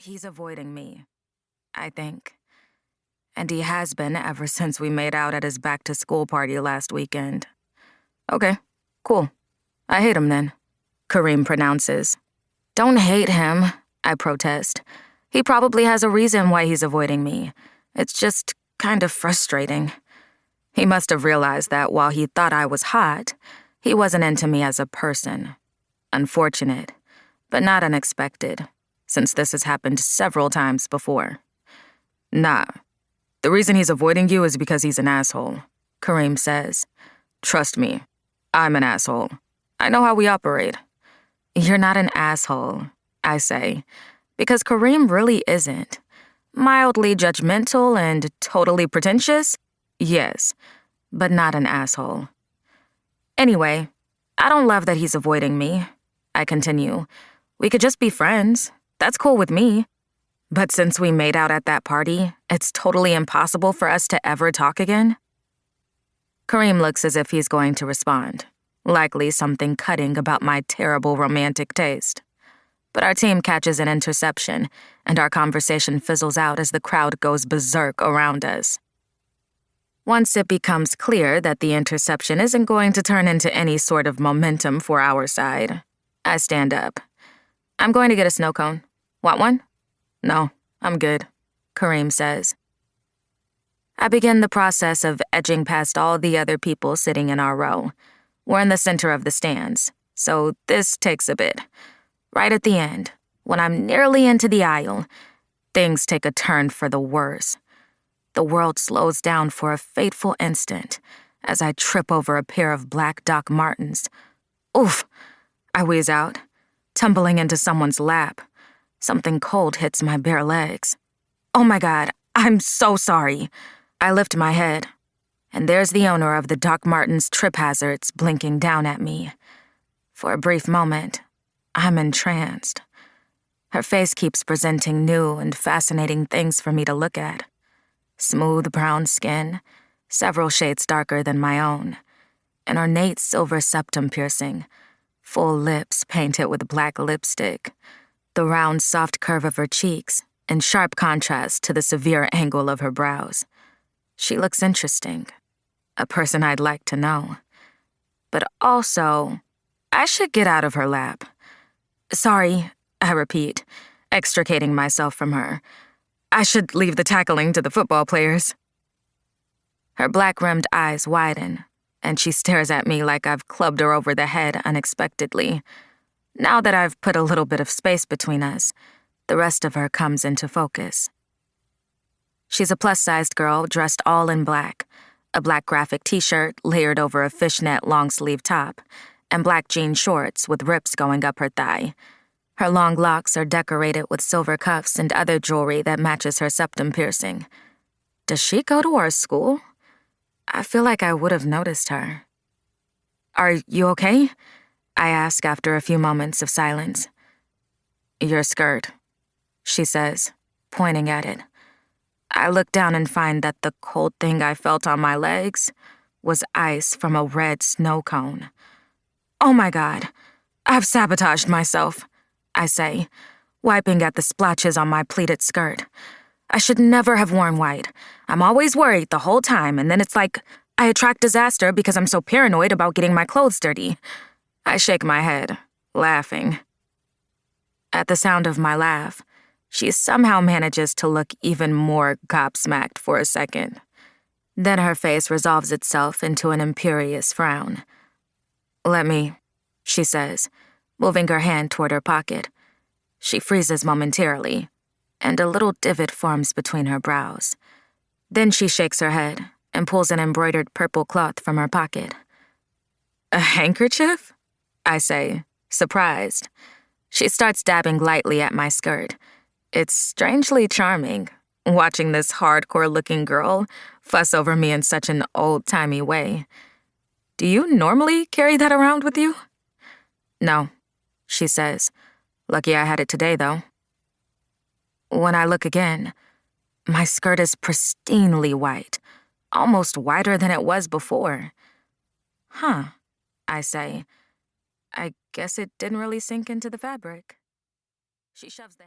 He's avoiding me, I think. And he has been ever since we made out at his back-to-school party last weekend. Okay, cool. I hate him then, Kareem pronounces. Don't hate him, I protest. He probably has a reason why he's avoiding me. It's just kind of frustrating. He must have realized that while he thought I was hot, he wasn't into me as a person. Unfortunate, but not unexpected, since this has happened several times before. Nah, the reason he's avoiding you is because he's an asshole, Kareem says. Trust me, I'm an asshole. I know how we operate. You're not an asshole, I say, because Kareem really isn't. Mildly judgmental and totally pretentious? Yes, but not an asshole. Anyway, I don't love that he's avoiding me. I continue. We could just be friends. That's cool with me. But since we made out at that party, it's totally impossible for us to ever talk again. Kareem looks as if he's going to respond, likely something cutting about my terrible romantic taste. But our team catches an interception, and our conversation fizzles out as the crowd goes berserk around us. Once it becomes clear that the interception isn't going to turn into any sort of momentum for our side, I stand up. I'm going to get a snow cone. Want one? No, I'm good, Kareem says. I begin the process of edging past all the other people sitting in our row. We're in the center of the stands, so this takes a bit. Right at the end, when I'm nearly into the aisle, things take a turn for the worse. The world slows down for a fateful instant as I trip over a pair of black Doc Martens. Oof, I wheeze out, tumbling into someone's lap. Something cold hits my bare legs. Oh my God, I'm so sorry. I lift my head, and there's the owner of the Doc Martens trip hazards blinking down at me. For a brief moment, I'm entranced. Her face keeps presenting new and fascinating things for me to look at. Smooth brown skin, several shades darker than my own, an ornate silver septum piercing, full lips painted with black lipstick, the round, soft curve of her cheeks in sharp contrast to the severe angle of her brows. She looks interesting, a person I'd like to know. But also, I should get out of her lap. Sorry, I repeat, extricating myself from her. I should leave the tackling to the football players. Her black-rimmed eyes widen, and she stares at me like I've clubbed her over the head unexpectedly. Now that I've put a little bit of space between us, the rest of her comes into focus. She's a plus-sized girl dressed all in black, a black graphic t-shirt layered over a fishnet long-sleeve top, and black jean shorts with rips going up her thigh. Her long locks are decorated with silver cuffs and other jewelry that matches her septum piercing. Does she go to our school? I feel like I would have noticed her. Are you okay? I ask after a few moments of silence. Your skirt, she says, pointing at it. I look down and find that the cold thing I felt on my legs was ice from a red snow cone. Oh my God, I've sabotaged myself, I say, wiping at the splotches on my pleated skirt. I should never have worn white. I'm always worried the whole time, and then it's like I attract disaster because I'm so paranoid about getting my clothes dirty. I shake my head, laughing. At the sound of my laugh, she somehow manages to look even more gobsmacked for a second. Then her face resolves itself into an imperious frown. Let me, she says, moving her hand toward her pocket. She freezes momentarily, and a little divot forms between her brows. Then she shakes her head and pulls an embroidered purple cloth from her pocket. A handkerchief? I say, surprised. She starts dabbing lightly at my skirt. It's strangely charming, watching this hardcore-looking girl fuss over me in such an old-timey way. Do you normally carry that around with you? No, she says. Lucky I had it today, though. When I look again, my skirt is pristinely white, almost whiter than it was before. Huh, I say. I guess it didn't really sink into the fabric. She shoves the